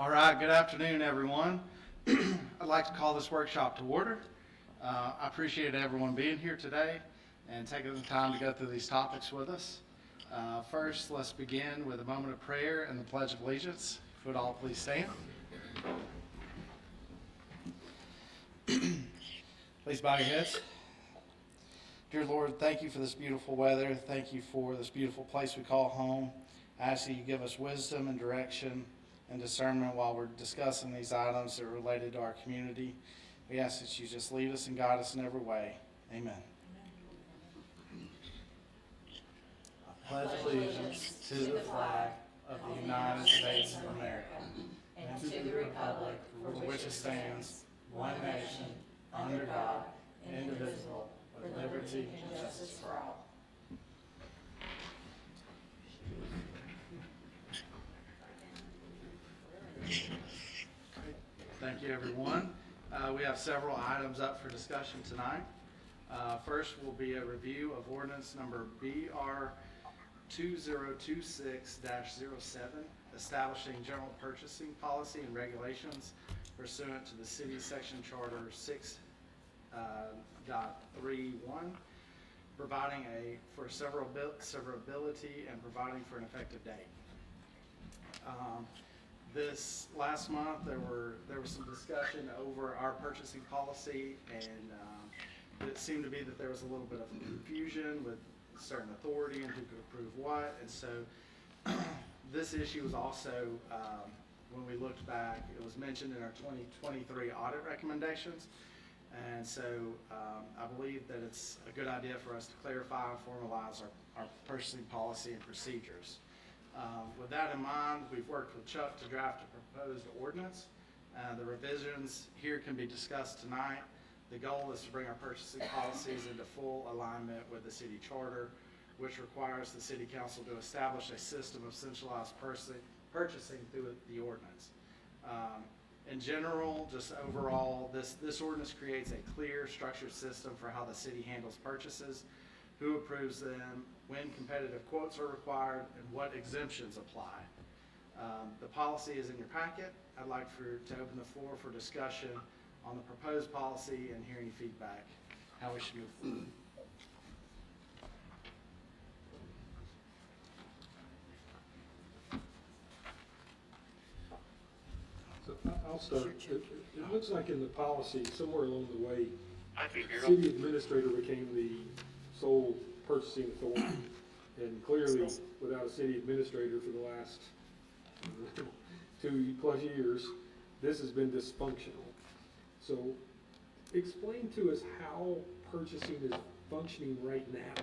All right, good afternoon, everyone. I'd like to call this workshop to order. I appreciate everyone being here today and taking the time to go through these topics with us. First, let's begin with a moment of prayer and the Pledge of Allegiance. If we would all please stand. Please bow your heads. Dear Lord, thank you for this beautiful weather. Thank you for this beautiful place we call home. I ask that you give us wisdom and direction and discernment while we're discussing these items that are related to our community. We ask that you just lead us and guide us in every way. Amen. I pledge allegiance to the flag of the United States of America and to the republic for which it stands, one nation, under God, indivisible, with liberty and justice for all. Thank you, everyone. We have several items up for discussion tonight. First will be a review of ordinance number BR 2026-07, establishing general purchasing policy and regulations pursuant to the city section charter 6.31, providing for severability and providing for an effective date. This last month, there was some discussion over our purchasing policy, and it seemed to be that there was a little bit of confusion with certain authority and who could approve what. And so this issue was also, when we looked back, it was mentioned in our 2023 audit recommendations. And so I believe that it's a good idea for us to clarify and formalize our purchasing policy and procedures. With that in mind, we've worked with Chuck to draft a proposed ordinance. The revisions here can be discussed tonight. The goal is to bring our purchasing policies into full alignment with the city charter, which requires the city council to establish a system of centralized purchasing through the ordinance. In general, just overall, this ordinance creates a clear, structured system for how the city handles purchases, who approves them, when competitive quotes are required, and what exemptions apply. The policy is in your packet. I'd like to open the floor for discussion on the proposed policy and hear any feedback, how we should move forward. So I'll start. It looks like in the policy, somewhere along the way, city administrator became the sole purchasing authority. And clearly, without a city administrator for the last 2+ years, this has been dysfunctional. So explain to us how purchasing is functioning right now.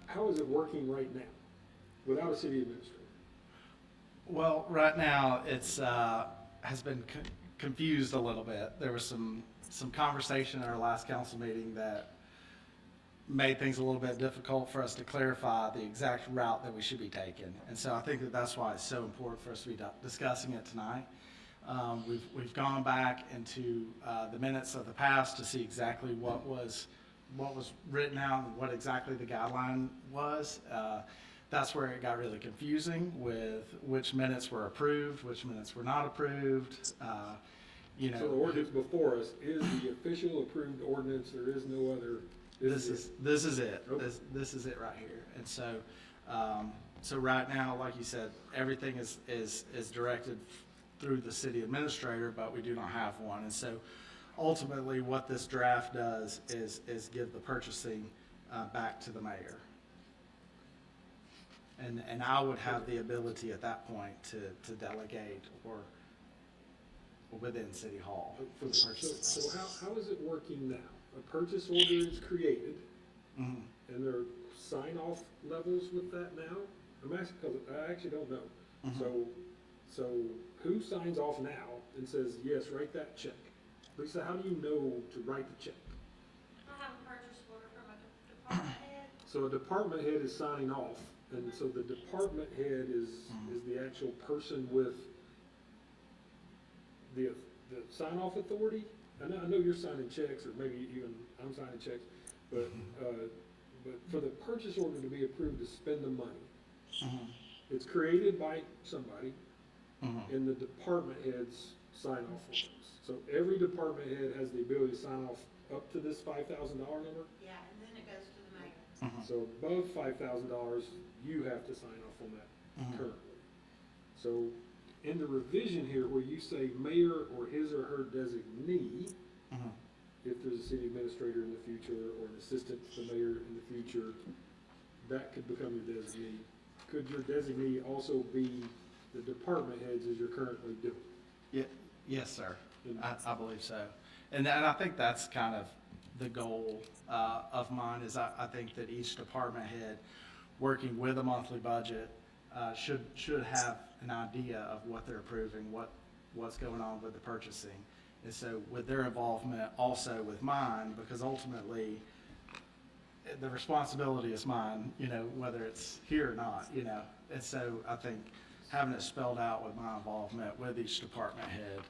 How is it working right now without a city administrator? Well, right now it's has been confused a little bit. There was some conversation in our last council meeting that made things a little bit difficult for us to clarify the exact route that we should be taking. And so I think that's why it's so important for us to be discussing it tonight. We've gone back into the minutes of the past to see exactly what was written out and what exactly the guideline was. That's where it got really confusing with which minutes were approved, which minutes were not approved. So the ordinance before us is the official approved ordinance. There is no other. This is it. Okay. This is it right here. And so, so right now, like you said, everything is directed through the city administrator, but we do not have one. And so, ultimately, what this draft does is give the purchasing back to the mayor. And I would have the ability at that point to delegate or within City Hall for the purchasing. So how is it working now? A purchase order is created, Mm-hmm. and there are sign-off levels with that now? I'm asking because I actually don't know. Mm-hmm. So who signs off now and says, yes, write that check? Lisa, how do you know to write the check? I have a purchase order from a department head. So a department head is signing off, and so the department head is the actual person with the sign-off authority? I know you're signing checks, or maybe even I'm signing checks, but for the purchase order to be approved to spend the money, it's created by somebody, and the department heads sign off on those. So every department head has the ability to sign off up to this $5,000 number. Yeah, and then it goes to the mayor. So above $5,000, you have to sign off on that currently. So in the revision here, where you say mayor or his or her designee, if there's a city administrator in the future or an assistant to the mayor in the future, that could become your designee. Could your designee also be the department heads as you're currently doing? Yeah, yes, sir. I believe so. And I think that's kind of the goal of mine is I think that each department head working with a monthly budget should have an idea of what they're approving, what's going on with the purchasing. And so with their involvement also with mine, because ultimately the responsibility is mine, whether it's here or not, And so I think having it spelled out with my involvement with each department head,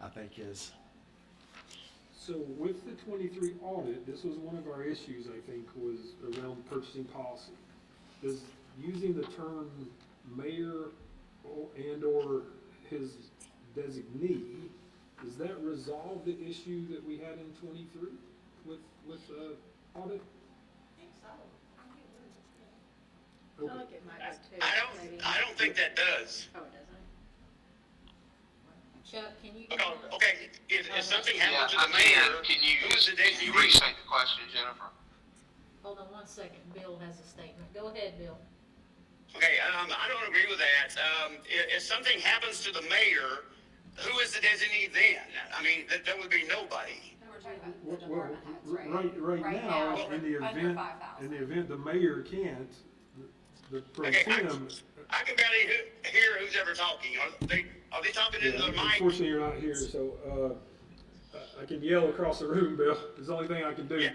I think is. So with the 23 audit, this was one of our issues, I think, was around purchasing policy. Does using the term mayor and/or his designee, does that resolve the issue that we had in 23 with audit? I think so. I think it would, yeah. I feel like it might have too. maybe. I don't think that does. Oh, it doesn't? Chuck, can you? Okay, if something Yeah, happens to the Amanda, mayor, can you who's the designee? restate the question, Jennifer? Hold on one second, Bill has a statement. Go ahead, Bill. Okay, I don't agree with that. If something happens to the mayor, who is the designee then? I mean, that would be nobody. Then we're talking about the Well, department heads, right? right now, in the under event, 5,000. in the event the mayor can't, the pro Okay, tem. I can barely hear who's ever talking. Are they talking Yeah, into the mic? unfortunately, you're not here, so, I can yell across the room, Bill. It's the only thing I can do. Yeah.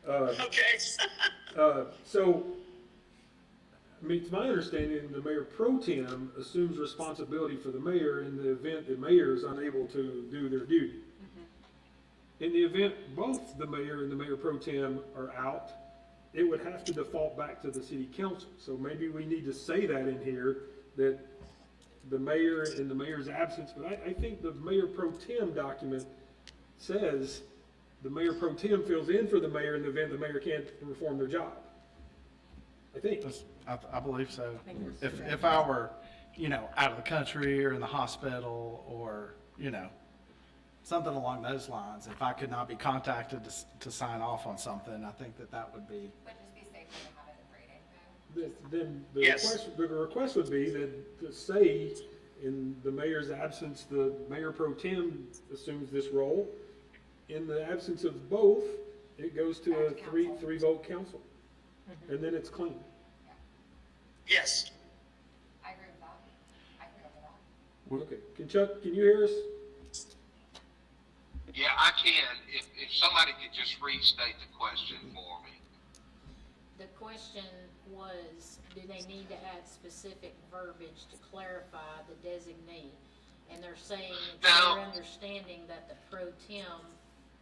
Okay. So, I mean, it's my understanding the mayor pro tem assumes responsibility for the mayor in the event the mayor is unable to do their duty. In the event both the mayor and the mayor pro tem are out, it would have to default back to the city council. So maybe we need to say that in here, that the mayor in the mayor's absence, but I think the mayor pro tem document says the mayor pro tem fills in for the mayor in the event the mayor can't perform their job. I think. I believe so. think that's If I were, out of the country or in the hospital or, something along those lines, if I could not be contacted to sign off on something, I think that would be. Would just be safer to have it in writing. Then the Yes. request would be that, to say, in the mayor's absence, the mayor pro tem assumes this role. In the absence of both, it goes to a Back to council. three vote council. And then it's clean. Yes. I agree with that. I agree with that. Okay, can you hear us? Yeah, I can. If somebody could just restate the question for me. The question was, do they need to add specific verbiage to clarify the designee? And they're saying it's No. their understanding that the pro tem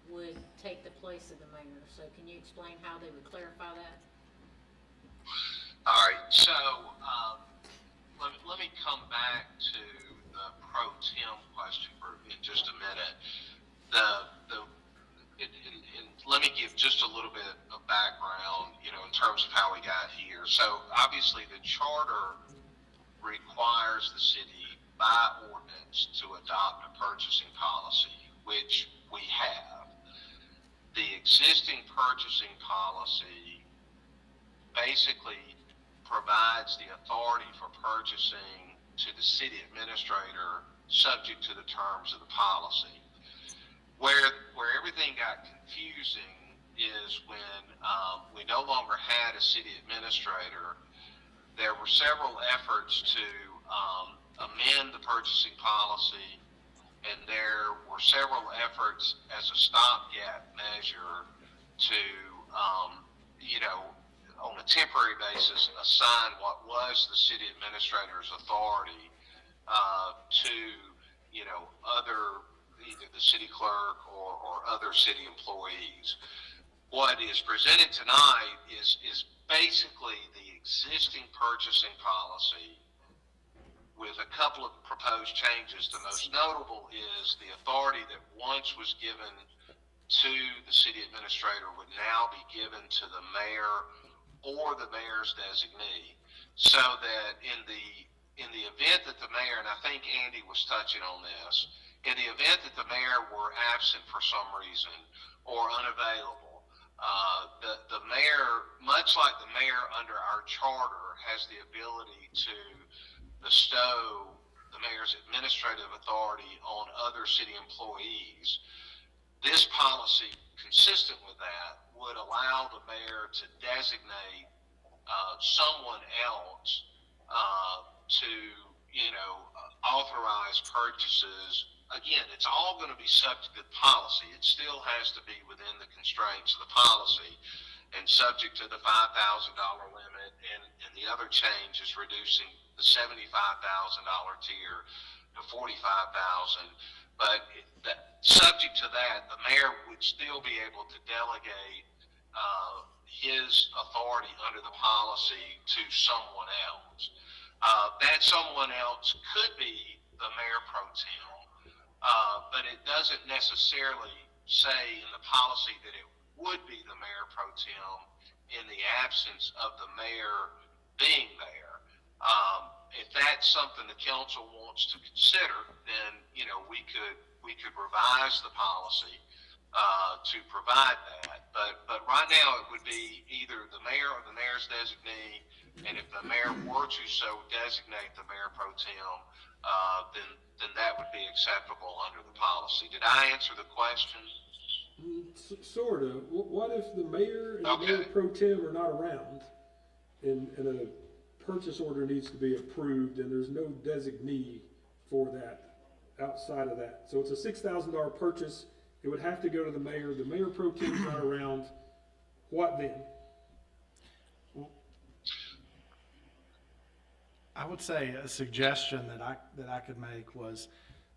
would take the place of the mayor. So can you explain how they would clarify that? All right, so let me come back to the pro tem question in just a minute. And let me give just a little bit of background, in terms of how we got here. So obviously the charter requires the city by ordinance to adopt a purchasing policy, which we have. The existing purchasing policy basically provides the authority for purchasing to the city administrator subject to the terms of the policy. Where everything got confusing is when we no longer had a city administrator. There were several efforts to amend the purchasing policy, and there were several efforts as a stopgap measure to, on a temporary basis, assign what was the city administrator's authority to, other, either the city clerk or other city employees. What is presented tonight is basically the existing purchasing policy with a couple of proposed changes. The most notable is the authority that once was given to the city administrator would now be given to the mayor or the mayor's designee, so that in the event that the mayor, and I think Andy was touching on this, in the event that the mayor were absent for some reason or unavailable, the mayor, much like the mayor under our charter, has the ability to bestow the mayor's administrative authority on other city employees. This policy, consistent with that, would allow the mayor to designate someone else to, authorize purchases. Again, it's all going to be subject to policy. It still has to be within the constraints of the policy and subject to the $5,000 limit. And the other change is reducing the $75,000 tier to $45,000. But subject to that, the mayor would still be able to delegate his authority under the policy to someone else. That someone else could be the mayor pro tem, but it doesn't necessarily say in the policy that it would be the mayor pro tem in the absence of the mayor being there. If that's something the council wants to consider, then we could revise the policy to provide that. But right now it would be either the mayor or the mayor's designee, and if the mayor were to so designate the mayor pro tem, then that would be acceptable under the policy. Did I answer the question? Sort of. What if the mayor and the mayor pro tem are not around, and a purchase order needs to be approved, and there's no designee for that outside of that? So it's a $6,000 purchase. It would have to go to the mayor. The mayor pro tem's not around. What then? I would say a suggestion that I could make was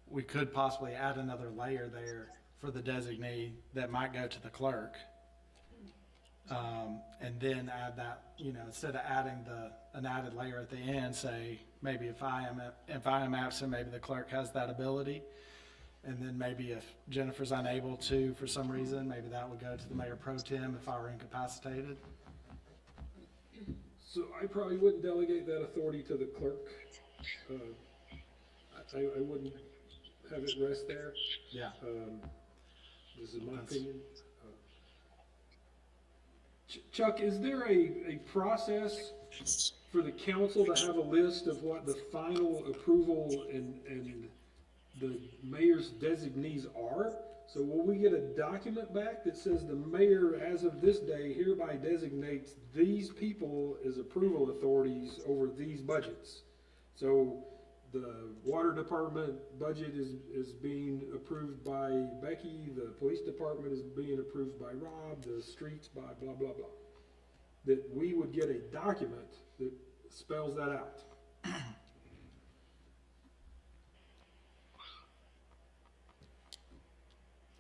we could possibly add another layer there for the designee that might go to the clerk. And then add that, instead of adding an added layer at the end, say maybe if I am absent, maybe the clerk has that ability. And then maybe if Jennifer's unable to, for some reason, maybe that would go to the mayor pro tem if I were incapacitated. So I probably wouldn't delegate that authority to the clerk. I wouldn't have it rest there. Yeah. This is my opinion. Chuck, is there a process for the council to have a list of what the final approval and the mayor's designees are? So will we get a document back that says the mayor, as of this day, hereby designates these people as approval authorities over these budgets? So the water department budget is being approved by Becky, the police department is being approved by Rob, the streets by blah, blah, blah. That we would get a document that spells that out.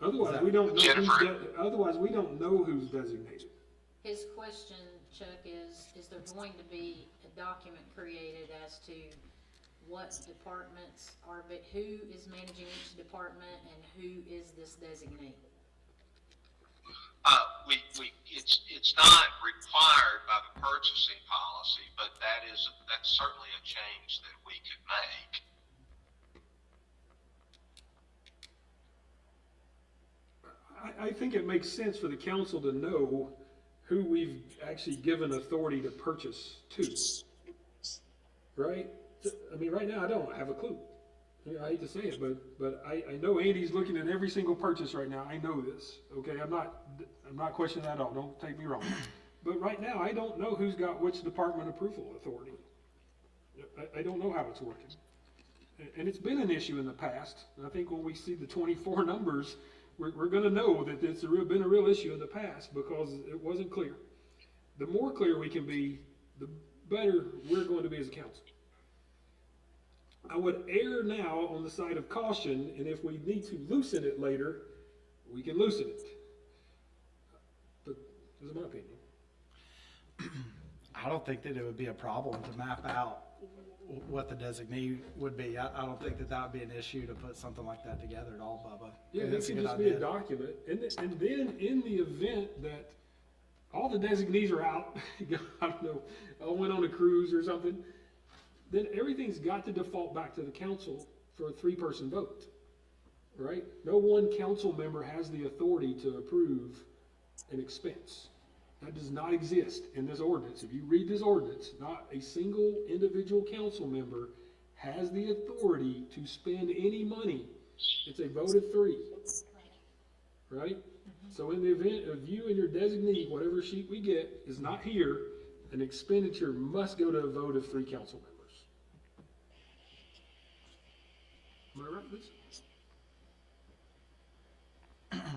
Otherwise, we don't know otherwise we don't know who's designated. His question, Chuck, is there going to be a document created as to what departments are, but who is managing each department and who is this designee? It's not required by the purchasing policy, but that's certainly a change that we could make. I think it makes sense for the council to know who we've actually given authority to purchase to, right? I mean, right now I don't have a clue. I hate to say it, but I know Andy's looking at every single purchase right now. I know this, okay? I'm not questioning that at all. Don't take me wrong. But right now I don't know who's got which department approval authority. I don't know how it's working. And it's been an issue in the past. And I think when we see the 24 numbers, we're going to know that it's been a real issue in the past because it wasn't clear. The more clear we can be, the better we're going to be as a council. I would err now on the side of caution, and if we need to loosen it later, we can loosen it. But this is my opinion. I don't think that it would be a problem to map out what the designee would be. I don't think that would be an issue to put something like that together at all, Bubba. Yeah, That's this a can good just be a idea. document, and then in the event that all the designees are out, I don't know, went on a cruise or something, then everything's got to default back to the council for a 3-person vote, right? No one council member has the authority to approve an expense. That does not exist in this ordinance. If you read this ordinance, not a single individual council member has the authority to spend any money. It's a vote of 3, right? So in the event of you and your designee, whatever sheet we get is not here, an expenditure must go to a vote of 3 council members. Am I right, Lisa?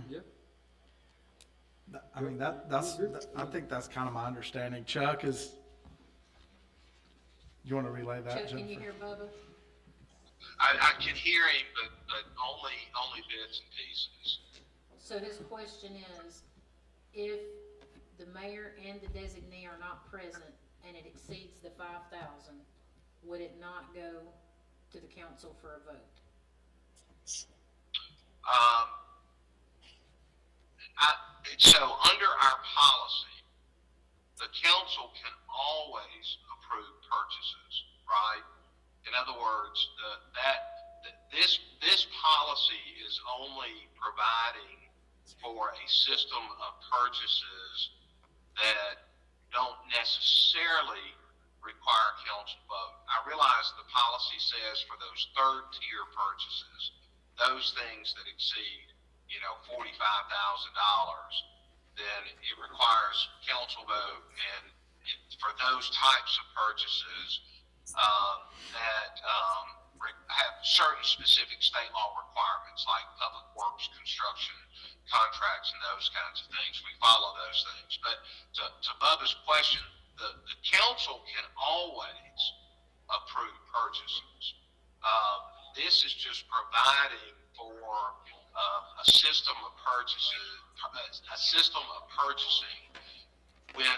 Yep. I mean, I think that's kind of my understanding. Chuck you want to relay that, Chuck, Jennifer? can you hear Bubba? I can hear him, but only bits and pieces. So his question is, if the mayor and the designee are not present and it exceeds the 5,000, would it not go to the council for a vote? So under our policy, the council can always approve purchases, right? In other words, this policy is only providing for a system of purchases that don't necessarily require council vote. I realize the policy says for those third tier purchases, those things that exceed, $45,000, then it requires council vote, and for those types of purchases that have certain specific state law requirements, like public works, construction, contracts, and those kinds of things. We follow those things. But to Bubba's question, the council can always approve purchases. This is just providing for a system of purchasing when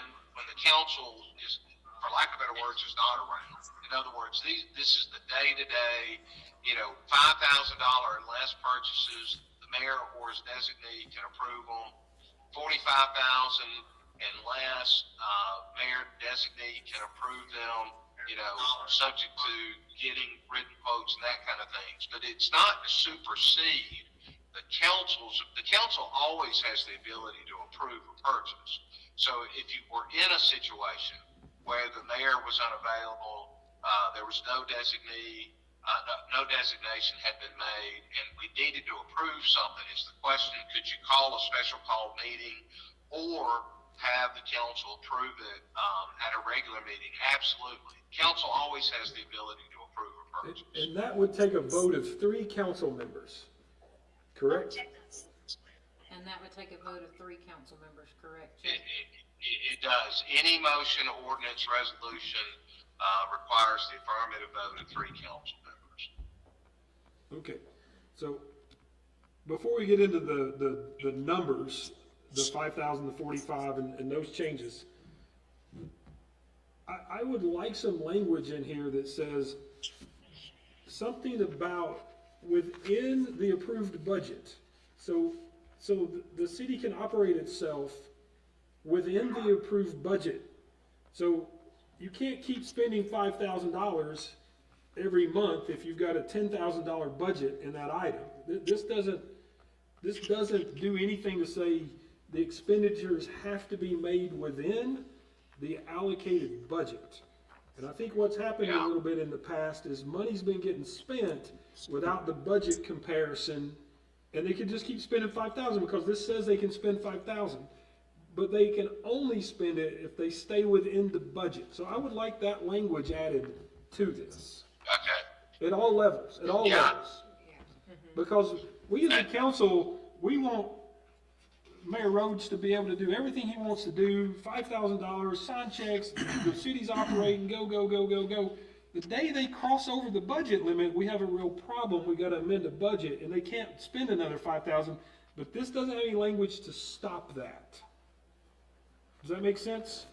the council is, for lack of better words, is not around. In other words, this is the day-to-day, $5,000 and less purchases. The mayor or his designee can approve them. $45,000 and less, mayor designee can approve them. Subject to getting written quotes and that kind of things. But it's not to supersede the council. The council always has the ability to approve a purchase. So if you were in a situation where the mayor was unavailable, there was no designee, no designation had been made, and we needed to approve something, is the question, could you call a special call meeting or have the council approve it at a regular meeting? Absolutely. Council always has the ability to approve a purchase. And that would take a vote of 3 council members, correct? And that would take a vote of 3 council members, correct, Chuck? It does. Any motion, ordinance, resolution requires the affirmative vote of 3 council members. Okay, so before we get into the numbers, the 5,000, the 45, and those changes, I would like some language in here that says something about within the approved budget. So the city can operate itself within the approved budget. So you can't keep spending $5,000 every month if you've got a $10,000 budget in that item. This doesn't do anything to say the expenditures have to be made within the allocated budget. And I think what's happened a little bit in the past is money's been getting spent without the budget comparison, and they can just keep spending $5,000 because this says they can spend $5,000. But they can only spend it if they stay within the budget. So I would like that language added to this. Okay. At all levels, levels. Because we as a council, we want Mayor Rhodes to be able to do everything he wants to do, $5,000, sign checks, the city's operating, go. The day they cross over the budget limit, we have a real problem. We gotta amend the budget, and they can't spend another $5,000. But this doesn't have any language to stop that. Does that make sense?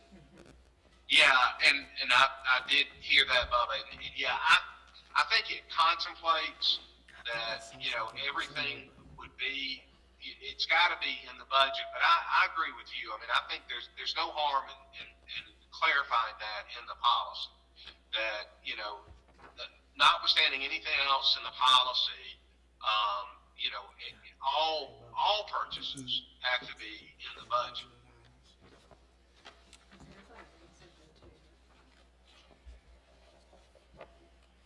Yeah, and I did hear that, Bubba. And yeah, I think it contemplates that, everything would be, it's got to be in the budget. But I agree with you. I mean, I think there's no harm in clarifying that in the policy. That, notwithstanding anything else in the policy, all purchases have to be in the budget.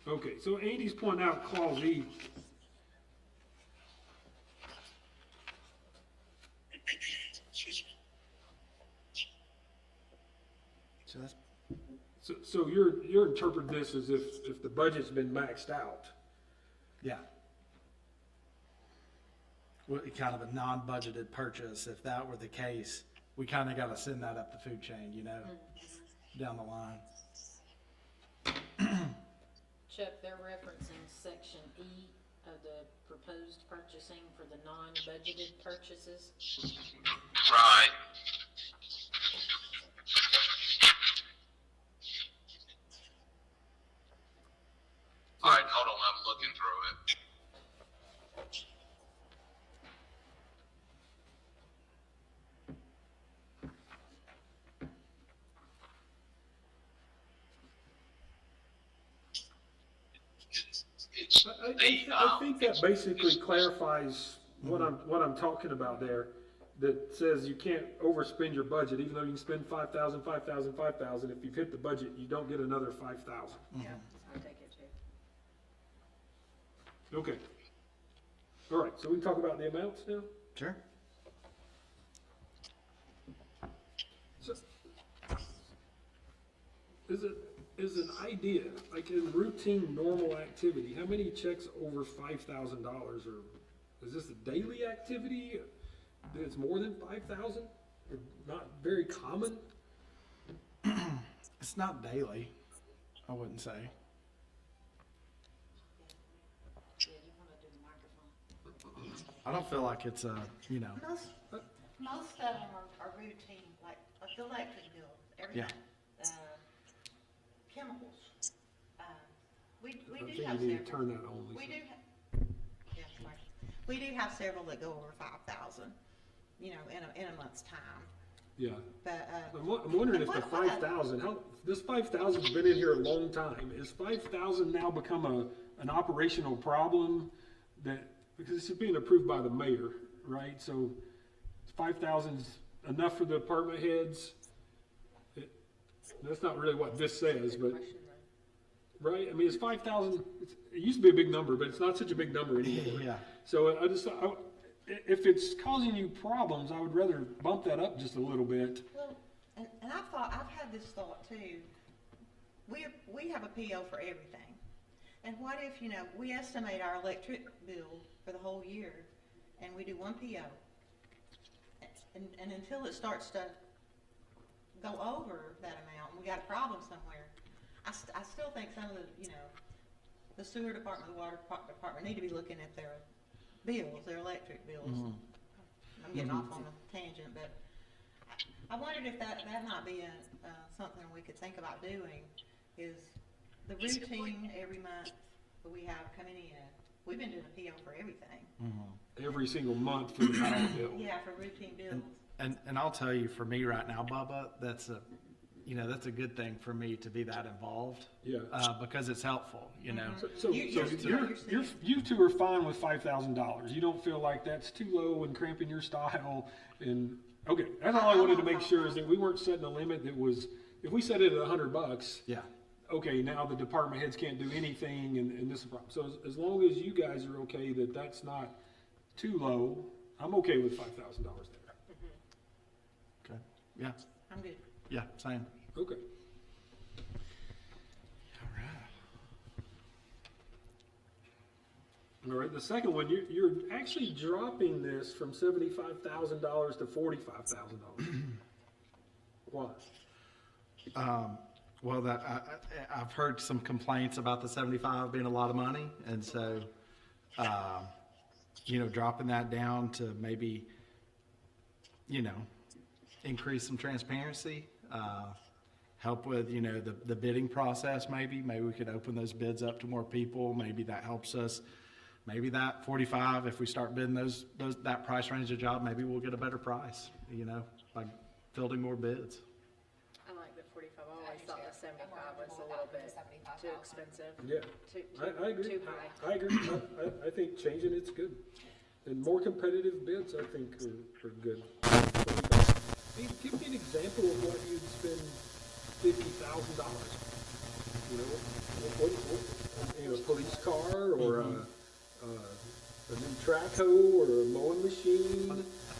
Okay, so Andy's pointing out clause E. So that's, So you're interpreting this as if the budget's been maxed out. yeah. Well, kind of a non-budgeted purchase, if that were the case, we kind of got to send that up the food chain, down the line. Chuck, they're referencing section E of the proposed purchasing for the non-budgeted purchases. Right. All right, hold on. I'm looking through it. It's I think that basically clarifies what I'm talking about there. That says you can't overspend your budget, even though you can spend 5,000, 5,000, 5,000. If you've hit the budget, you don't get another 5,000. Yeah, I take it too. Okay. All right, so we can talk about the amounts now? Sure. So, is an idea, like in routine, normal activity, how many checks over $5,000 or is this a daily activity? It's more than 5,000? Or not very common? It's not daily, I wouldn't say. Yeah, you wanna do the microphone? I don't feel like it's Most of them are routine, like the electric bill, everything. Yeah. Chemicals. We I do think have you need to several. turn that on, We Lisa. do, yeah, sorry. We do have several that go over 5,000, in a month's time. Yeah. But, I'm wondering if the What- 5,000, this 5,000's been in here a long time. Is 5,000 now become an operational problem because it's being approved by the mayor, right? So 5,000's enough for the department heads? That's not really what this says, but, right? I mean, it's 5,000, it used to be a big number, but it's not such a big number anymore. Yeah. So if it's causing you problems, I would rather bump that up just a little bit. well, and I've had this thought too. We have a PO for everything. And what if, we estimate our electric bill for the whole year and we do one PO? And until it starts to go over that amount, and we got a problem somewhere, I still think some of the sewer department, the water department need to be looking at their bills, their electric bills. I'm getting off on a tangent, but I wondered if that might be something we could think about doing, is the routine every month that we have coming in. We've been doing a PO for everything. Every single month for the power bill. Yeah, for routine bills. And I'll tell you, for me right now, Bubba, that's a good thing for me to be that involved. Yeah. Because it's helpful, So you two are fine with $5,000. You don't feel like that's too low and cramping your style and, okay, that's all I wanted to make sure is that we weren't setting a limit that was, if we set it at $100, Yeah. okay, now the department heads can't do anything and this is a problem. So as long as you guys are okay that that's not too low, I'm okay with $5,000 there. Okay. Yeah. I'm good. Yeah. Same. Okay. All right, the second one, you're actually dropping this from $75,000 to $45,000. Why? Well, I've heard some complaints about the 75 being a lot of money, and so, dropping that down to maybe, increase some transparency. help with, you know, the bidding process maybe. Maybe we could open those bids up to more people. Maybe that helps us. Maybe that 45, if we start bidding that price range of job, maybe we'll get a better price, you know, by fielding more bids. I like the 45. I always thought the 75 was a little bit too expensive. Yeah, I agree. Too high. I agree. I think changing it's good. And more competitive bids, I think, are good. Give me an example of what you'd spend $50,000. You know, a police car or a new track hoe or a mowing machine. I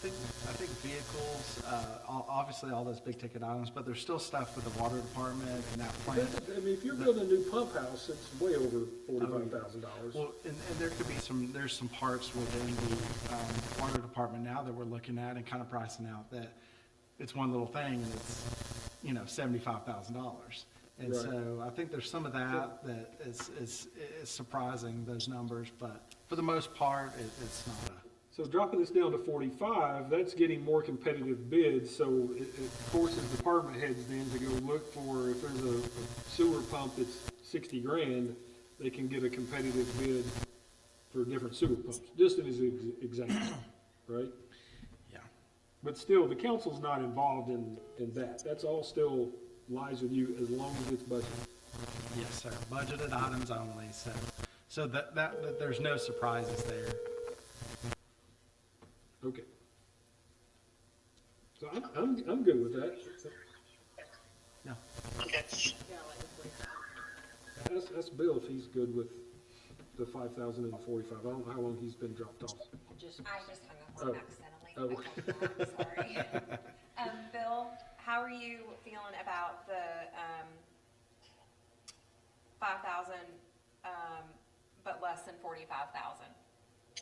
think vehicles, obviously all those big ticket items, but there's still stuff with the water department and that plant. I mean, if you're building a new pump house, it's way over $45,000. Well, and there could be there's some parts within the water department now that we're looking at and kind of pricing out that it's one little thing and it's, you know, $75,000. And Right. so I think there's some of that is surprising, those numbers, but for the most part, it's not So dropping this down to 45, that's getting more competitive bids, so it forces department heads then to go look for, if there's a sewer pump that's 60 grand, they can get a competitive bid for different sewer pumps, just as an example, right? Yeah. But still, the council's not involved in that. That's all still lies with you as long as it's budgeted. Yes, sir. Budgeted items only, so that there's no surprises there. Okay. So I'm good with that. Yeah. Okay. Yeah, I like the 45. Ask Bill if he's good with the 5,000 and the 45. I don't know how long he's been dropped off. Just, I just hung up Oh. on accidentally. Oh. I called back, sorry. Bill, how are you feeling about the 5,000, but less than 45,000?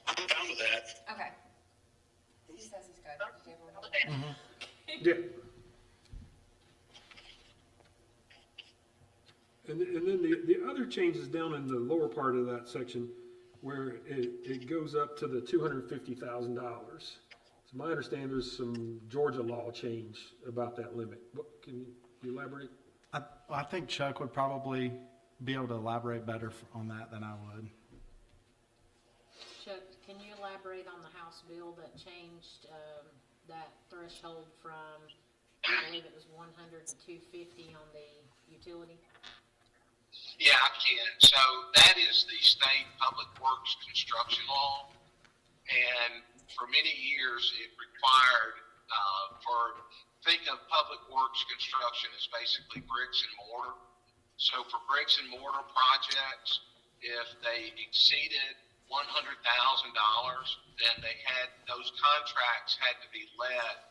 I'm down with that. Okay. He says he's good. Did you ever- Yeah. And then the other changes down in the lower part of that section where it goes up to the $250,000. So my understanding there's some Georgia law change about that limit. What, can you elaborate? I think Chuck would probably be able to elaborate better on that than I would. Chuck, can you elaborate on the House bill that changed, that threshold from, I believe it was 100 to 250 on the utility? Yeah, I can. So that is the state public works construction law. And for many years, it required, think of public works construction as basically bricks and mortar. So for bricks and mortar projects, if they exceeded $100,000, then those contracts had to be let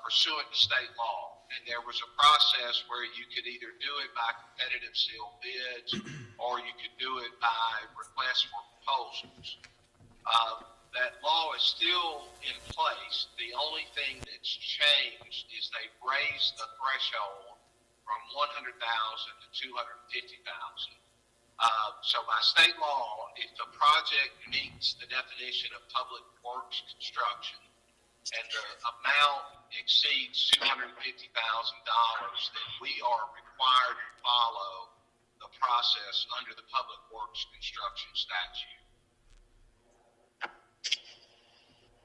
pursuant to state law. And there was a process where you could either do it by competitive sealed bids or you could do it by request for proposals. That law is still in place. The only thing that's changed is they raised the threshold from 100,000 to 250,000. So by state law, if the project meets the definition of public works construction and the amount exceeds $250,000, then we are required to follow the process under the public works construction statute.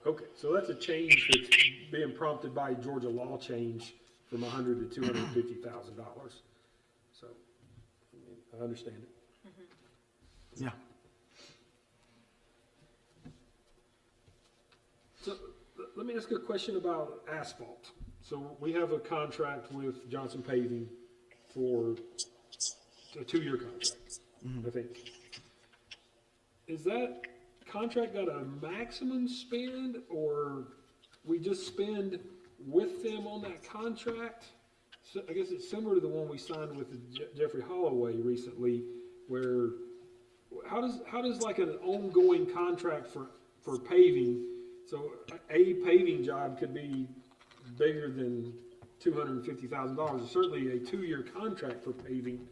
Okay, so that's a change that's being prompted by Georgia law change from $100,000 to $250,000. So, I understand it. Yeah. So, let me ask you a question about asphalt. So, we have a contract with Johnson Paving for a 2-year contract, I think. Is that contract got a maximum spend, or we just spend with them on that contract? So I guess it's similar to the one we signed with Jeffrey Holloway recently, where how does like an ongoing contract for paving? So a paving job could be bigger than $250,000. Certainly a 2-year contract for paving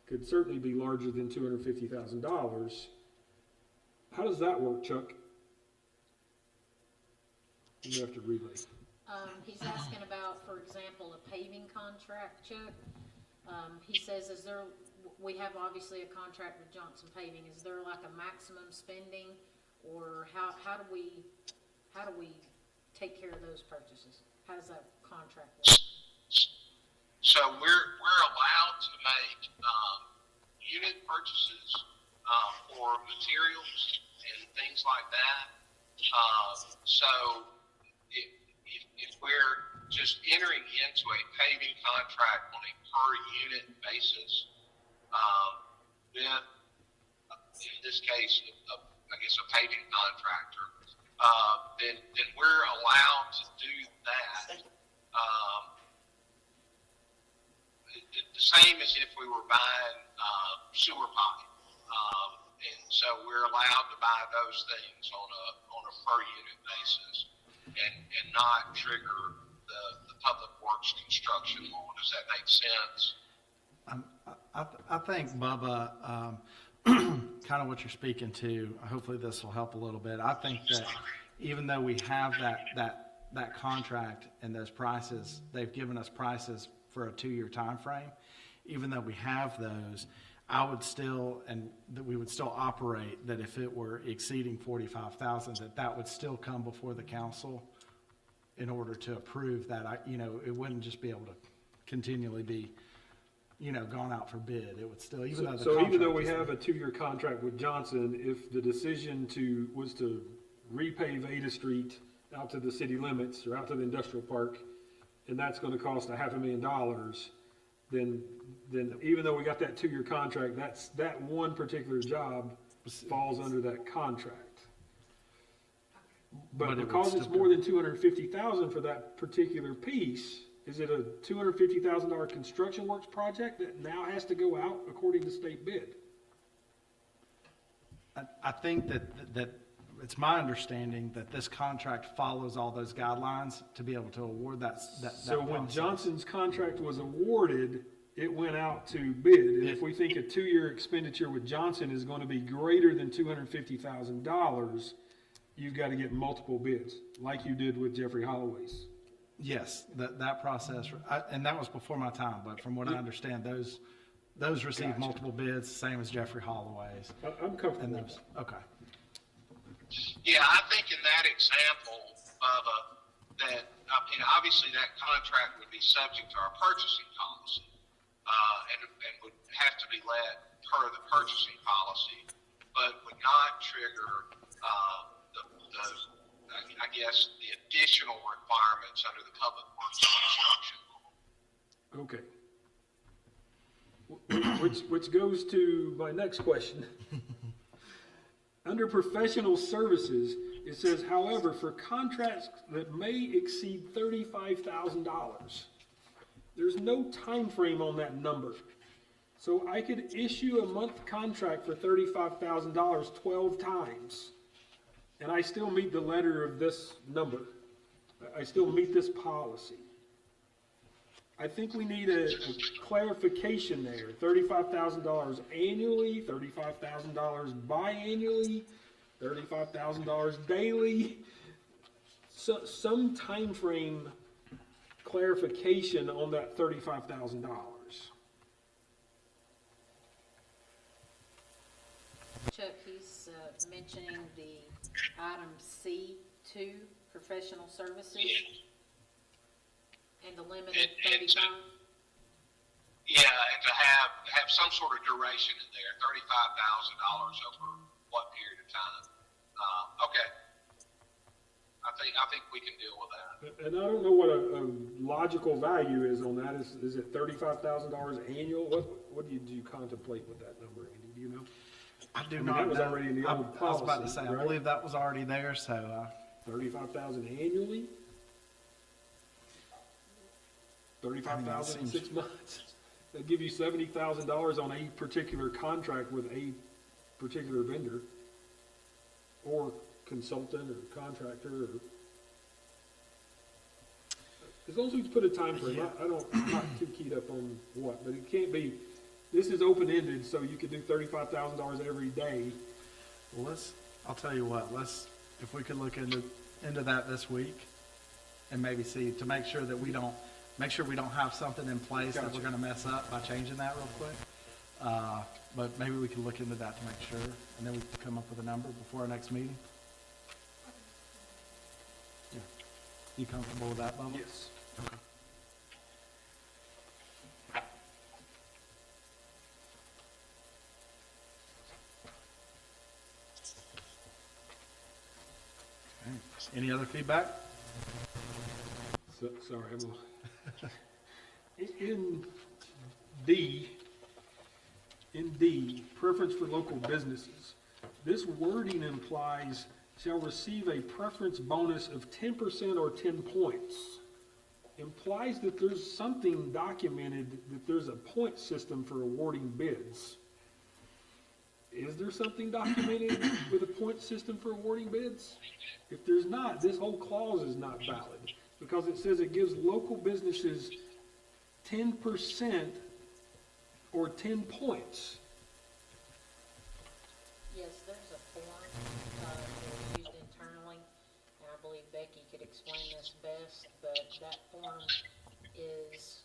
could certainly be larger than $250,000. How does that work, Chuck? You have to relay. He's asking about, for example, a paving contract, Chuck. He says, we have obviously a contract with Johnson Paving, is there like a maximum spending? Or how do we take care of those purchases? How does that contract work? So we're allowed to make unit purchases for materials and things like that. So if we're just entering into a paving contract on a per unit basis, then in this case, I guess a paving contractor, then we're allowed to do that. The same as if we were buying sewer pipe, and so we're allowed to buy those things on a per unit basis, and not trigger the public works construction law. Does that make sense? I think, Bubba, kind of what you're speaking to, hopefully this will help a little bit. I think that even though we have that contract and those prices, they've given us prices for a 2-year time frame. Even though we have those, I would still, and that we would still operate, that if it were exceeding 45,000, that would still come before the council in order to approve that. It wouldn't just be able to continually be, gone out for bid. It would still, even though the So even though contract we is- have a 2-year contract with Johnson, if the decision was to repave Ada Street out to the city limits or out to the industrial park, and that's gonna cost $500,000, then even though we got that 2-year contract, that one particular job falls under that contract. But But it would because still it's more than 250,000 for that particular piece, is it a $250,000 construction works project that now has to go out according to state bid? I think that it's my understanding that this contract follows all those guidelines to be able to award that So when process. Johnson's contract was awarded, it went out to bid. And if we think a 2-year expenditure with Johnson is going to be greater than $250,000, you've got to get multiple bids, like you did with Jeffrey Holloway's. Yes, that process, and that was before my time, but from what I understand, those received Gotcha. multiple bids, same as Jeffrey Holloway's. I'm And comfortable with those, that. okay. Yeah, I think in that example, Bubba, that obviously that contract would be subject to our purchasing policy, and would have to be let per the purchasing policy, but would not trigger I guess the additional requirements under the public works construction law. Okay. Which goes to my next question. Under professional services, it says, however, for contracts that may exceed $35,000, there's no time frame on that number. So I could issue a month contract for $35,000 12 times, and I still meet the letter of this number. I still meet this policy. I think we need a clarification there. $35,000 annually, $35,000 biannually, $35,000 daily. So, some time frame clarification on that $35,000. Chuck, he's mentioning the item C2, professional services, and the limit of And 35. Yeah, and to have some sort of duration in there, $35,000 over what period of time? Okay. I think we can deal with that. And I don't know what a logical value is on that. Is it $35,000 annual? What do you contemplate with that number, Andy? Do you know? I do mean, not that was know. already in the I old I was about to policy, say, I right? believe that was already there, so, 35,000 annually? 35,000 in 6 months? They give you $70,000 on a particular contract with a particular vendor, or consultant, or contractor, or. As long as we put a time frame, I'm not too keyed up on what, but it can't be, this is open-ended, so you could do $35,000 every day. well, I'll tell you what, if we could look into that this week and maybe see, to make sure that we don't, make sure we don't have something in place that we're Gotcha. gonna mess up by changing that real quick. But maybe we can look into that to make sure, and then we can come up with a number before our next meeting. Yeah. You comfortable with that, Bubba? Yes. Okay. Okay. Any other feedback? So, sorry, in D, preference for local businesses, this wording implies shall receive a preference bonus of 10% or 10 points. Implies that there's something documented, that there's a point system for awarding bids. Is there something documented with a point system for awarding bids? If there's not, this whole clause is not valid, because it says it gives local businesses 10% or 10 points. Yes, there's a form, that's used internally, and I believe Becky could explain this best, but that form is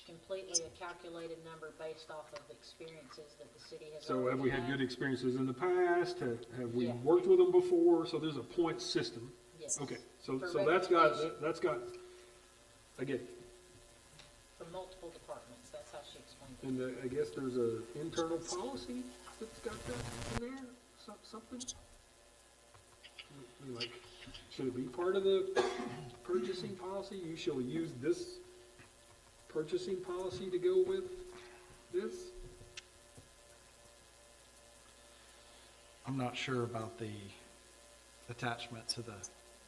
completely a calculated number based off of experiences that the city has So already have we had good experiences in the past? Have we Yeah. worked with them before? So there's a point system. Yes. Okay, so For that's recommendations. got, again, For multiple departments, that's how she explained it. and I guess there's a internal policy that's got that in there, something? I mean, like, should it be part of the purchasing policy? You shall use this purchasing policy to go with this? I'm not sure about the attachment to the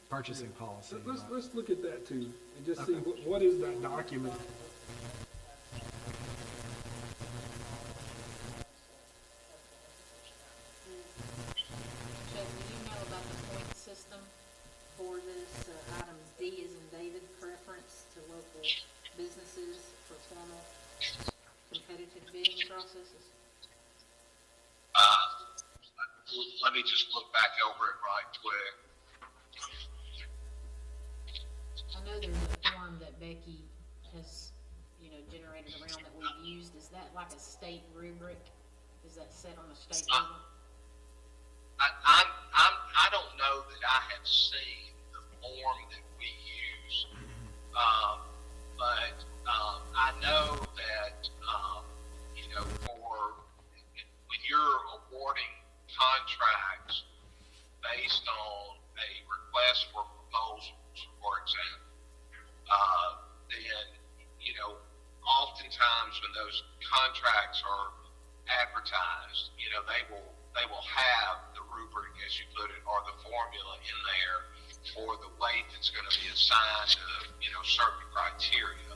purchasing policy. Let's but- look at that too, and just see Okay. what is that document? Chuck, do you know about the point system for this, item D as in David, preference to local businesses for formal competitive bidding processes? Let me just look back over it right quick. I know there's a form that Becky has, generated around that we've used. Is that like a state rubric? Is that set on a state rubric? I don't know that I have seen the form that we use, but I know that for when you're awarding contracts based on a request for proposals, for example, then oftentimes when those contracts are advertised, they will have the rubric, as you put it, or the formula in there for the weight that's going to be assigned to certain criteria.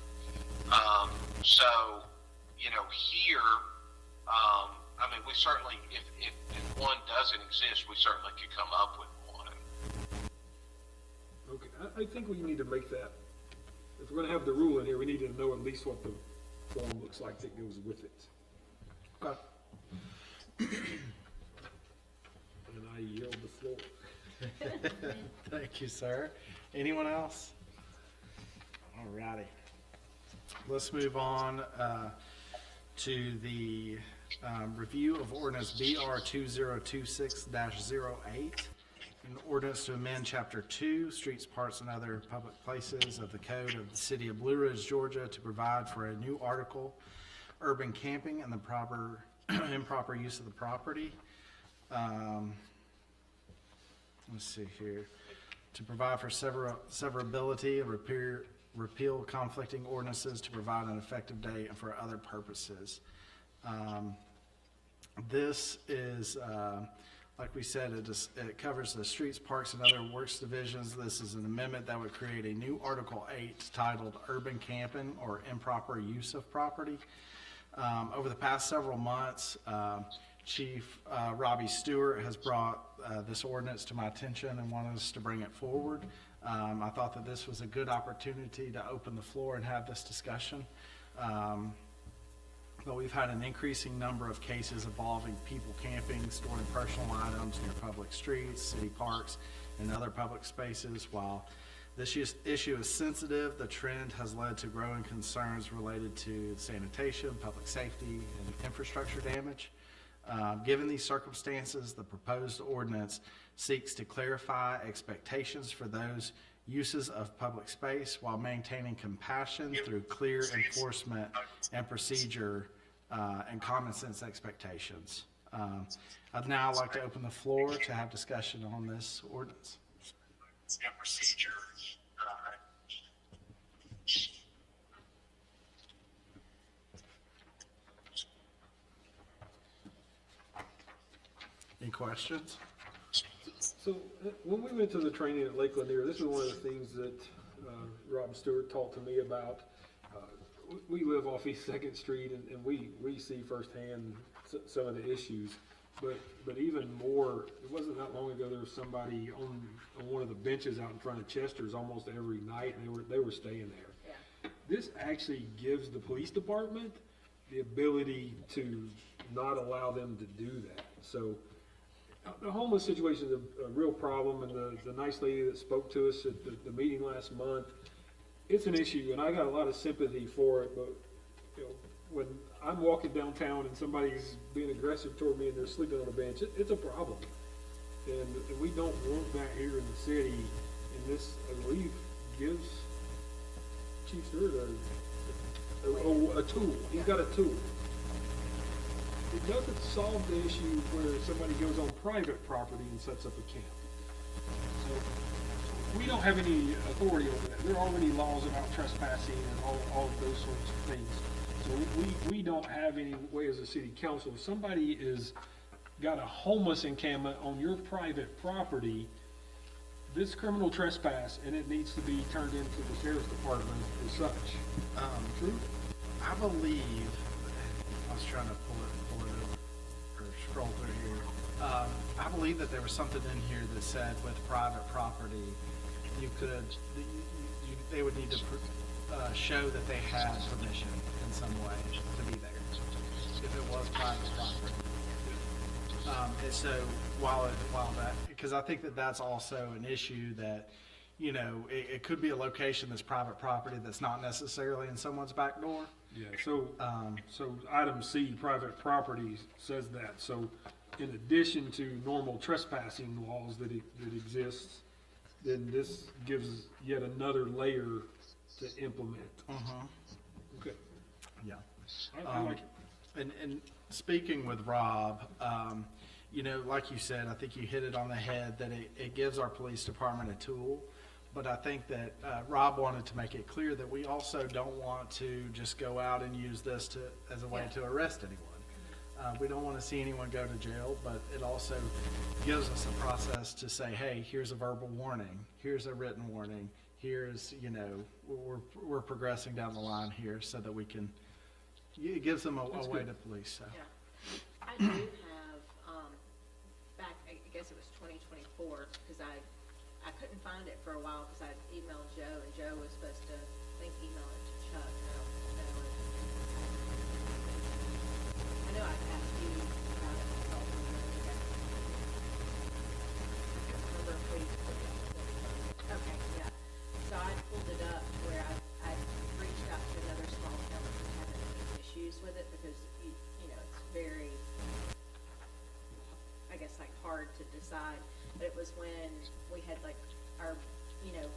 So here, we certainly, if one doesn't exist, we certainly could come up with one. Okay, I think we need to make that, if we're gonna have the rule in here, we need to know at least what the form looks like that goes with it. Okay. And I yield the floor. Thank you, sir. Anyone else? Alrighty. Let's move on to the review of ordinance BR 2026-08, an ordinance to amend Chapter 2, Streets, Parks, and Other Public Places of the Code of the City of Blue Ridge, Georgia, to provide for a new article, urban camping and the improper use of the property. Let's see here. To provide for severability and repeal conflicting ordinances, to provide an effective date, and for other purposes. This is, like we said, it covers the streets, parks, and other works divisions. This is an amendment that would create a new Article 8 titled Urban Camping or Improper Use of Property. Over the past several months, Chief Robbie Stewart has brought this ordinance to my attention and wanted us to bring it forward. I thought that this was a good opportunity to open the floor and have this discussion. But we've had an increasing number of cases involving people camping, storing personal items near public streets, city parks, and other public spaces. While This issue is sensitive. The trend has led to growing concerns related to sanitation, public safety, and infrastructure damage. Given these circumstances, the proposed ordinance seeks to clarify expectations for those uses of public space while maintaining compassion through clear enforcement and procedure and common sense expectations. I'd now like to open the floor to have discussion on this ordinance. And procedure. Any questions? So when we went to the training at Lake Lanier, this is one of the things that Rob Stewart talked to me about. We live off East Second Street, and we see firsthand some of the issues. But even more, it wasn't that long ago, there was somebody on one of the benches out in front of Chester's almost every night, and they were staying there. Yeah. This actually gives the police department the ability to not allow them to do that. So the homeless situation is a real problem, and the nice lady that spoke to us at the meeting last month, it's an issue, and I got a lot of sympathy for it, but you know, when I'm walking downtown and somebody's being aggressive toward me and they're sleeping on a bench, it's a problem. And we don't want that here in the city, and this, I believe, gives Chief Stewart a tool. He's got a tool. It doesn't solve the issue where somebody goes on private property and sets up a camp. So we don't have any authority over that. There are already laws about trespassing and all of those sorts of things. So we don't have any way as a city council. If somebody is got a homeless encampment on your private property, this criminal trespass, and it needs to be turned into the sheriff's department as such. True? I believe, I was trying to pull it over, or scroll through here. I believe that there was something in here that said with private property, you could, they would need to show that they had permission in some way to be there, if it was private property. And so while that, because I think that that's also an issue that, you know, it could be a location that's private property that's not necessarily in someone's back door. Yeah, so item C, private property says that. So in addition to normal trespassing laws that exist, then this gives yet another layer to implement. Okay. Yeah. I like it. And speaking with Rob, you know, like you said, I think you hit it on the head that it gives our police department a tool. But I think that Rob wanted to make it clear that we also don't want to just go out and use this as a way to arrest anyone. We don't want to see anyone go to jail, but it also gives us a process to say, hey, here's a verbal warning, here's a written warning, here's, you know, we're progressing down the line here so that we can, it gives them a way to police. So. Yeah. I do have, back, I guess it was 2024, because I couldn't find it for a while because I emailed Joe, and Joe was supposed to, I think, email it to Chuck. I don't know. I know I asked you about it. Remember if we, okay, yeah. So I pulled it up where I reached out to another small town that was having issues with it because, you know, it's very, I guess, like hard to decide. But it was when we had like our, you know,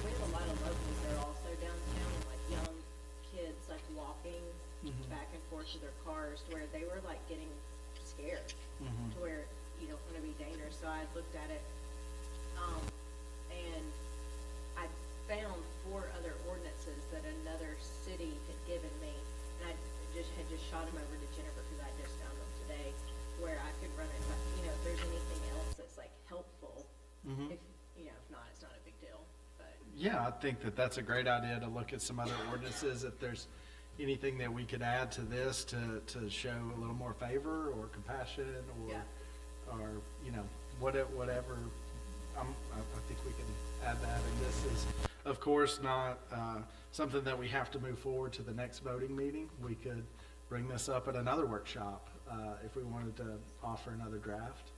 we have a lot of locals that are also downtown, like young kids like walking back and forth to their cars, to where they were like getting scared, to where you don't want to be dangerous. So I looked at it, and I found 4 other ordinances that another city had given me, and I had just shot them over to Jennifer because I just found them today, where I could run it. But you know, if there's anything else that's like helpful, if you know, if not, it's not a big deal. But Yeah, I think that that's a great idea to look at some other ordinances. If there's anything that we could add to this to show a little more favor or compassion or you know, whatever, I think we can add that. And this is, of course, not something that we have to move forward to the next voting meeting. We could bring this up at another workshop if we wanted to offer another draft.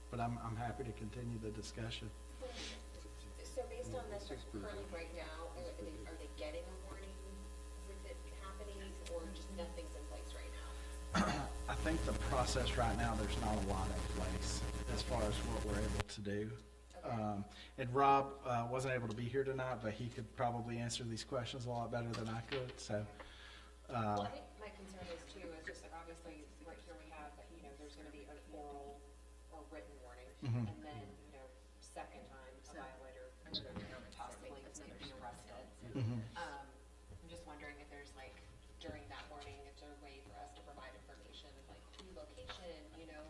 But I'm happy to continue the discussion. So So based on this, currently right now, are they getting a warning with it happening, or just nothing's in place right now? I think the process right now, there's not a lot in place as far as what we're able to do. And Rob wasn't able to be here tonight, but he could probably answer these questions a lot better than I could, so. Well, I think my concern is too, is just like obviously, right here we have, that, there's gonna be an oral or written warning, Mhm. and then, second time a violator, possibly is gonna be arrested. Mhm. I'm just wondering if there's like, during that warning, if there's a way for us to provide information, like to location,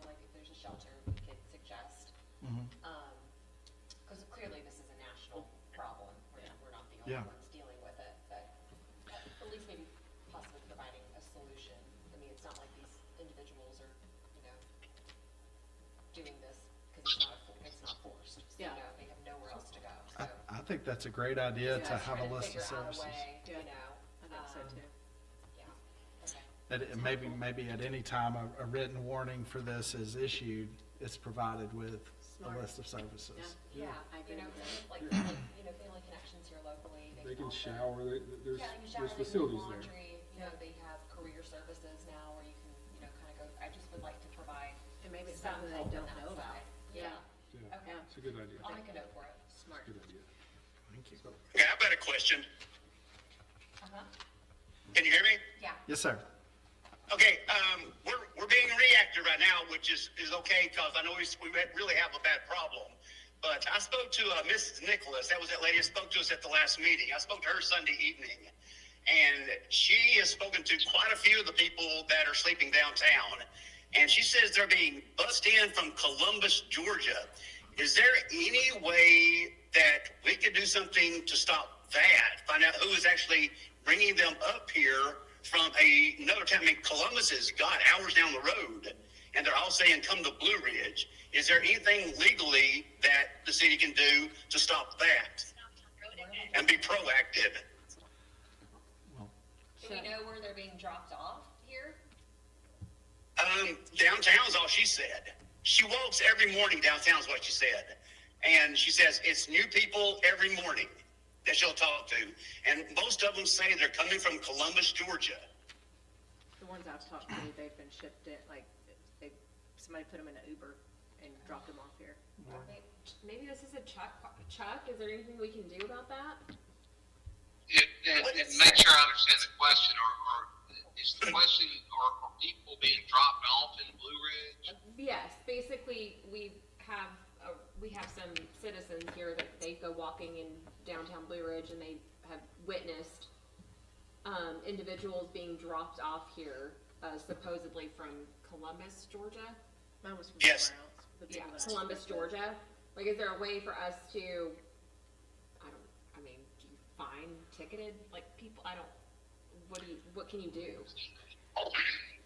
like if there's a shelter we could suggest. Mhm. Because clearly this is a national problem, we're not the Yeah. only ones dealing with it, but at least maybe possibly providing a solution. I mean, it's not like these individuals are, doing this because it's not forced. So, Yeah. they have nowhere else to go. So I think that's a great idea to have a trying to list of figure out a services. way, Yeah. I think so too. Yeah. Okay. And maybe at any time a written warning for this is issued, it's provided with a Smart. list of services. Yeah, I agree with that. like, family connections here locally. They can also- shower, there's, Yeah, they can shower, there's they can do facilities there. laundry, they have career services now where you can, kind of go, I just would like to provide And maybe it's some something they help on don't that know about. side. Yeah. Yeah, Okay, it's a good idea, I'll make a note for it. Smart. good idea. Thank you. Okay, I've got a question. Uh-huh, Can you hear me? yeah. Yes, sir. Okay, we're being reactive right now, which is okay, because I know we really have a bad problem. But I spoke to Mrs. Nicholas, that was that lady who spoke to us at the last meeting. I spoke to her Sunday evening, and she has spoken to quite a few of the people that are sleeping downtown. And she says they're being bussed in from Columbus, Georgia. Is there any way that we could do something to stop that? Find out who is actually bringing them up here from another town. I mean, Columbus is, God, hours down the road, and they're all saying, come to Blue Ridge. Is there anything legally that the city can do to stop that and be proactive? Do we know where they're being dropped off here? Downtown's all she said. She walks every morning downtown is what she said. And she says it's new people every morning that she'll talk to. And most of them say they're coming from Columbus, Georgia. The ones I've talked to, they've been shipped in, like, somebody put them in an Uber and dropped them off here. Maybe this is a Chuck, is there anything we can do about that? And make sure I understand the question, or is the question, are people being dropped off in Blue Ridge? Yes, basically, we have some citizens here that they go walking in downtown Blue Ridge and they have witnessed individuals being dropped off here, supposedly from Columbus, Georgia. Mine was from Yes. somewhere else. The Yeah, people that I Columbus, spoke with. Georgia. Like, is there a way for us to, do you fine, ticketed, like, people, what can you do?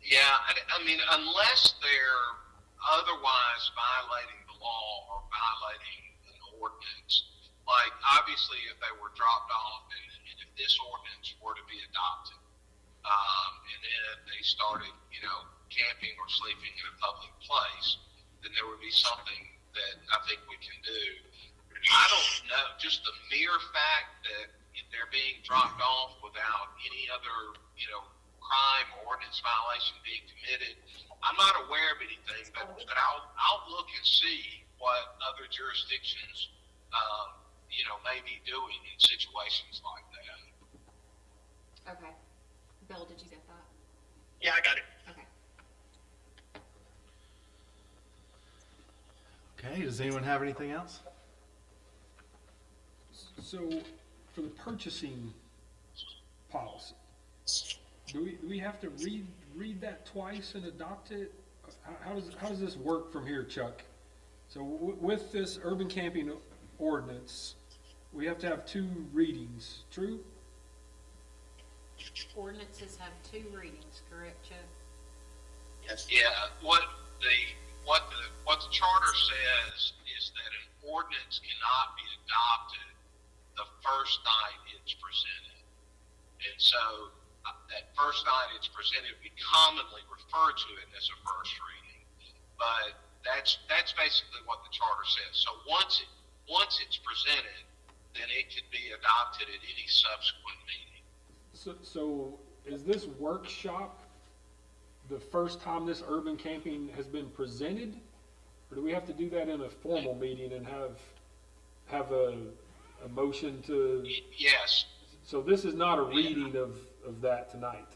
Yeah, I mean, unless they're otherwise violating the law or violating an ordinance, like obviously if they were dropped off and if this ordinance were to be adopted, and then they started, camping or sleeping in a public place, then there would be something that I think we can do. I don't know, just the mere fact that they're being dropped off without any other, crime or ordinance violation being committed. I'm not aware of anything, but I'll look and see what other jurisdictions, may be doing in situations like that. Okay. Bill, did you get that? Yeah, I got it. Okay. Okay, does anyone have anything else? So, for the purchasing policy, do we have to read that twice and adopt it? How does this work from here, Chuck? So with this urban camping ordinance, we have to have 2 readings, true? Ordinances have 2 readings, correct, Chuck? Yes. Yeah, what the charter says is that an ordinance cannot be adopted the first night it's presented. And so that first night it's presented, we commonly refer to it as a first reading. But that's basically what the charter says. So once it's presented, then it could be adopted at any subsequent meeting. So is this workshop the first time this urban camping has been presented? Or do we have to do that in a formal meeting and have a motion to? Yes. So this is not a reading of that tonight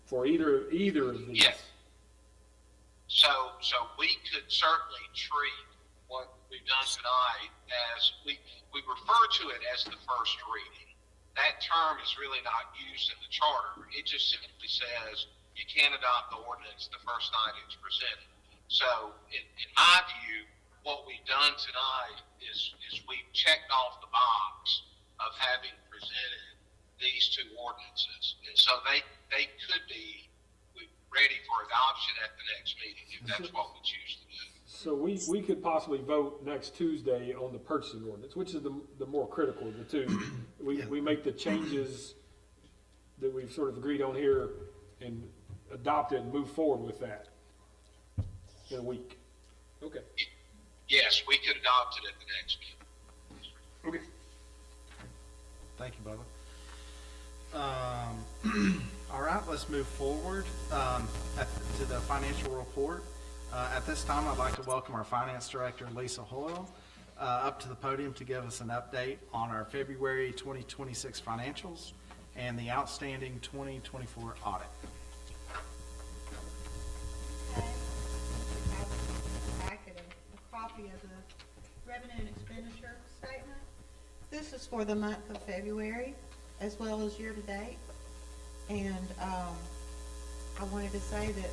for either of these? Yes. So we could certainly treat what we've done tonight as, we refer to it as the first reading. That term is really not used in the charter. It just simply says you can't adopt the ordinance the first night it's presented. So in my view, what we've done tonight is we've checked off the box of having presented these two ordinances. And so they could be ready for adoption at the next meeting if that's what we choose to do. So we could possibly vote next Tuesday on the purchasing ordinance, which is the more critical of the two. We make the changes that we've sort of agreed on here and adopt it and move forward with that in a week. Okay. Yes, we could adopt it at the next meeting. Okay. Thank you, Bubba. All right, let's move forward to the financial report. At this time, I'd like to welcome our Finance Director, Lisa Hoyle, up to the podium to give us an update on our February 2026 financials and the outstanding 2024 audit. Okay. Have a packet of a copy of the revenue and expenditure statement. This is for the month of February as well as year-to-date. And I wanted to say that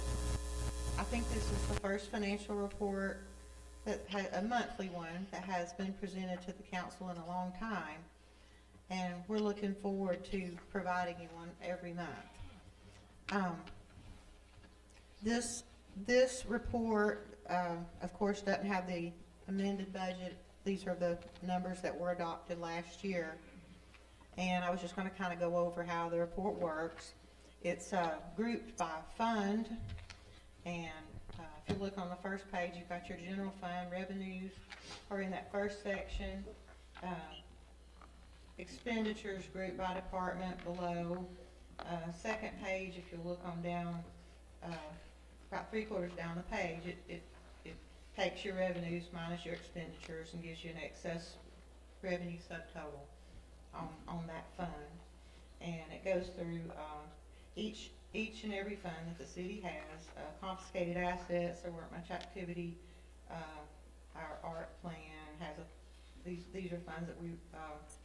I think this is the first financial report that had a monthly one that has been presented to the council in a long time. And we're looking forward to providing you one every month. This report, of course, doesn't have the amended budget. These are the numbers that were adopted last year. And I was just going to kind of go over how the report works. It's grouped by fund, and if you look on the first page, you've got your general fund revenues are in that first section. Expenditures grouped by department below. Second page, if you look on down, about 3/4 down the page, it takes your revenues minus your expenditures and gives you an excess revenue subtotal on that fund. And it goes through each and every fund that the city has, confiscated assets, there weren't much activity, our art plan has these are funds that we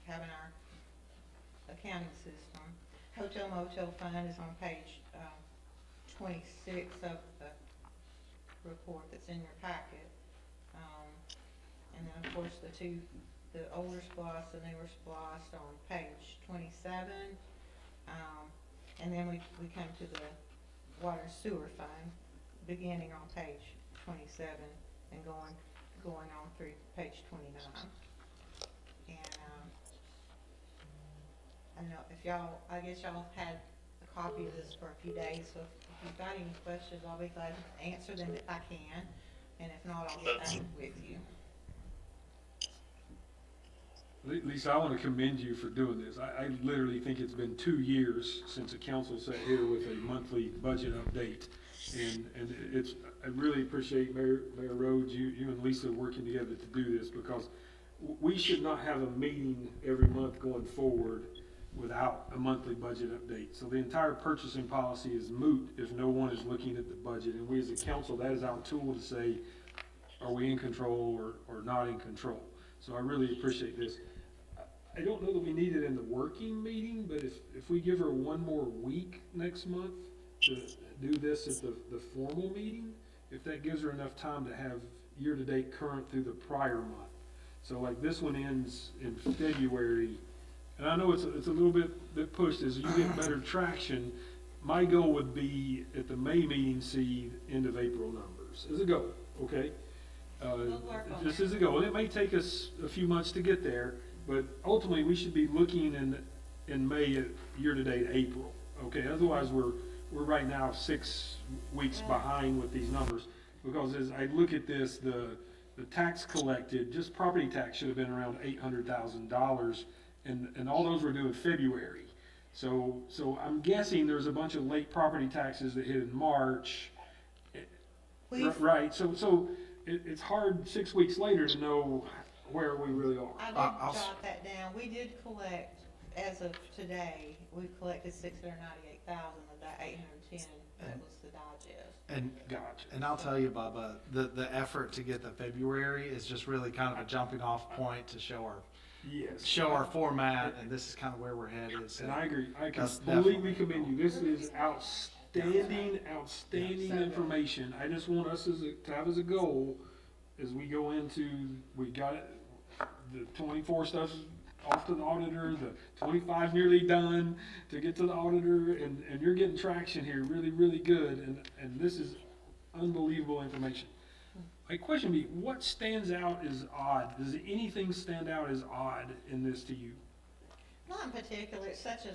have in our accounting system. Hotel motel fund is on page 26 of the report that's in your packet. And then of course the older SPLOST, the newer SPLOST on page 27. And then we come to the water and sewer fund, beginning on page 27 and going on through page 29. And I don't know if I guess y'all had a copy of this for a few days, so if you've got any questions, I'll be glad to answer them if I can, and if not, I'll get back with you. Lisa, I want to commend you for doing this. I literally think it's been 2 years since the council sat here with a monthly budget update. And I really appreciate Mayor Rhodes, you and Lisa working together to do this, because we should not have a meeting every month going forward without a monthly budget update. So the entire purchasing policy is moot if no one is looking at the budget. And we as a council, that is our tool to say, are we in control or not in control? So I really appreciate this. I don't know that we need it in the working meeting, but if we give her one more week next month to do this at the formal meeting, if that gives her enough time to have year-to-date current through the prior month. So like this one ends in February, and I know it's a little bit pushed as you get better traction. My goal would be at the May meeting, see end of April numbers as a goal, okay? We'll work on Just that. as a goal. And it may take us a few months to get there, but ultimately we should be looking in May at year-to-date April, okay? Otherwise we're right now 6 weeks behind with these numbers, because as I look at this, the tax collected, just property tax should have been around $800,000, and all those were due in February. So I'm guessing there's a bunch of late property taxes that hit in March. We've- Right, so it's hard 6 weeks later to know where we really are. I did I'll s- jot that down. We did collect, as of today, we've collected 698,000 of that 810. That was the digest. And Gotcha. And I'll tell you, Bubba, the effort to get the February is just really kind of a jumping off point to Yes. show our format, and this is kind of where we're headed. So And I agree, I That's completely definitely- commend you, this is outstanding information. I just want us to have as a goal, as we go into, we got it, the 24 stuff's off to the auditor, the 25 nearly done to get to the auditor, and you're getting traction here, really, really good, and this is unbelievable information. My question would be, what stands out as odd? Does anything stand out as odd in this to you? Not in particular, it's such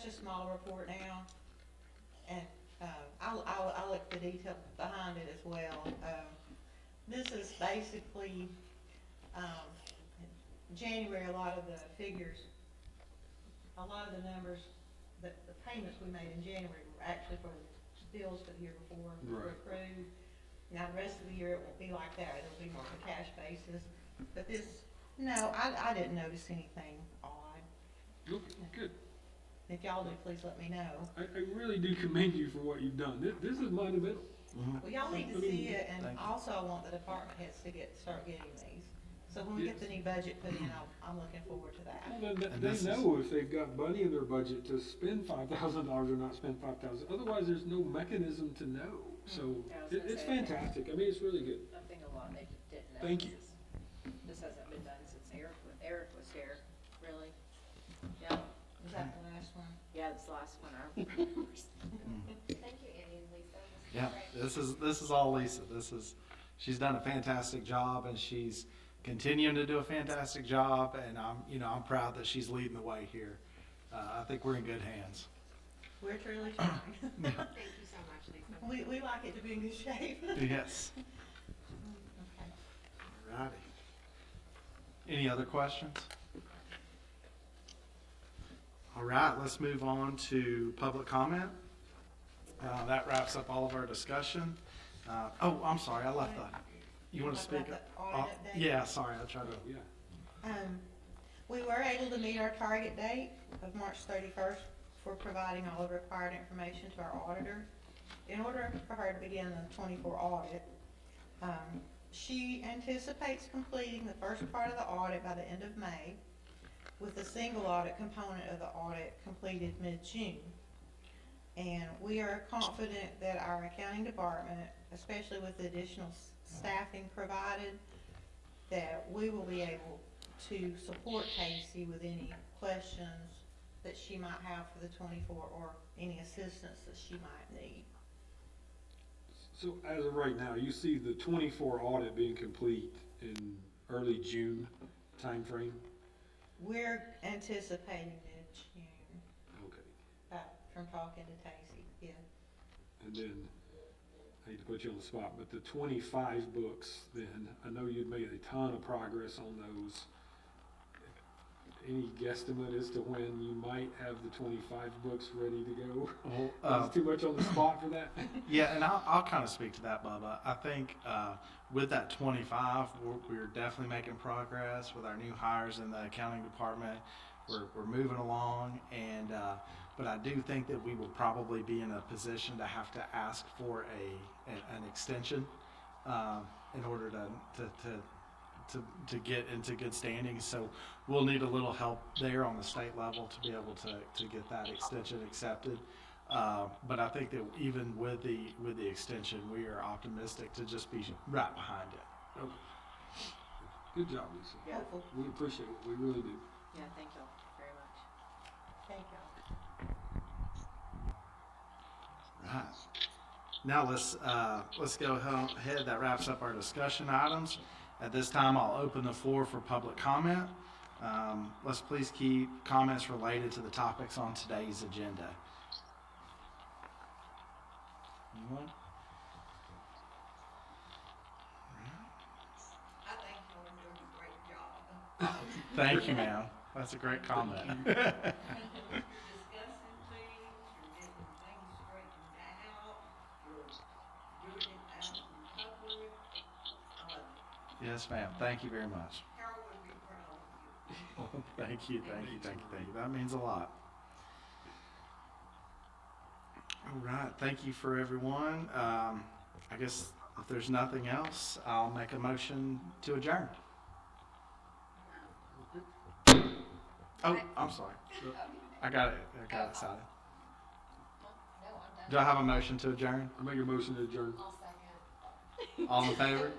a small report now, and, I'll look the detail behind it as well. This is basically, January, a lot of the figures, a lot of the numbers, the payments we made in January were actually for the bills for the year before, were Right. accrued. Now, the rest of the year, it won't be like that, it'll be more of a cash basis, but this, no, I didn't notice anything odd. Okay, good. If y'all do, please let me know. I really do commend you for what you've done. This is monumental. Well, y'all need to I mean, see it, and thank you. also I want the department heads to start getting these. So when we get the new budget put in, I'm looking forward to that. Well, then And they this is- know if they've got money in their budget to spend $5,000 or not spend $5,000. Otherwise, there's no mechanism to know. So Yeah, I was gonna it's say, fantastic. I mean, it's really good. I think a lot they didn't know. Thank you. This hasn't been done since Eric was here, really. Yeah, Is that the last one? yeah, this last one, Thank you, Annie and Lisa. This is Yeah, great. this is all Lisa. She's done a fantastic job, and she's continuing to do a fantastic job, and I'm proud that she's leading the way here. I think we're in good hands. We're truly trying. Thank you so much, Lisa. We like it to be in good shape. Yes. Okay. Alrighty. Any other questions? All right, let's move on to public comment. That wraps up all of our discussion. Oh, I'm sorry, I left that. You want to Talk speak? about the audit update? Yeah, sorry, I'll try to. Yeah. We were able to meet our target date of March 31st for providing all the required information to our auditor. In order for her to begin the 24 audit, she anticipates completing the first part of the audit by the end of May, with the single audit component of the audit completed mid-June. And we are confident that our accounting department, especially with the additional staffing provided, that we will be able to support Casey with any questions that she might have for the 24 or any assistance that she might need. So as of right now, you see the 24 audit being complete in early June timeframe? We're anticipating mid-June, Okay. from talking to Casey, yeah. And then, I hate to put you on the spot, but the 25 books then, I know you'd made a ton of progress on those. Any guesstimate as to when you might have the 25 books ready to go? Well, Is too much on the spot for that? yeah, and I'll kind of speak to that, Bubba. I think with that 25, we're definitely making progress with our new hires in the accounting department. We're moving along, and but I do think that we will probably be in a position to have to ask for an extension in order to get into good standing. So we'll need a little help there on the state level to be able to get that extension accepted. But I think that even with the extension, we are optimistic to just be right behind it. Okay. Good job, Lisa. Yeah. Hopeful. We appreciate it, we really do. yeah, thank y'all very much. Thank y'all. Right. Now let's go ahead. That wraps up our discussion items. At this time, I'll open the floor for public comment. Let's please keep comments related to the topics on today's agenda. Anyone? Thank you, ma'am. That's a great comment. Discussing things or getting things straightened out or doing it out in public. Yes, ma'am. Thank you very much. Harold would be proud of you. Thank you, thank you, thank you, thank you. That means a lot. All right, thank you for everyone. I guess if there's nothing else, I'll make a motion to adjourn. Oh, I'm sorry. I got it excited. No, I'm done. Do I have a motion to adjourn? I make a motion to adjourn. I'll second. All in favor?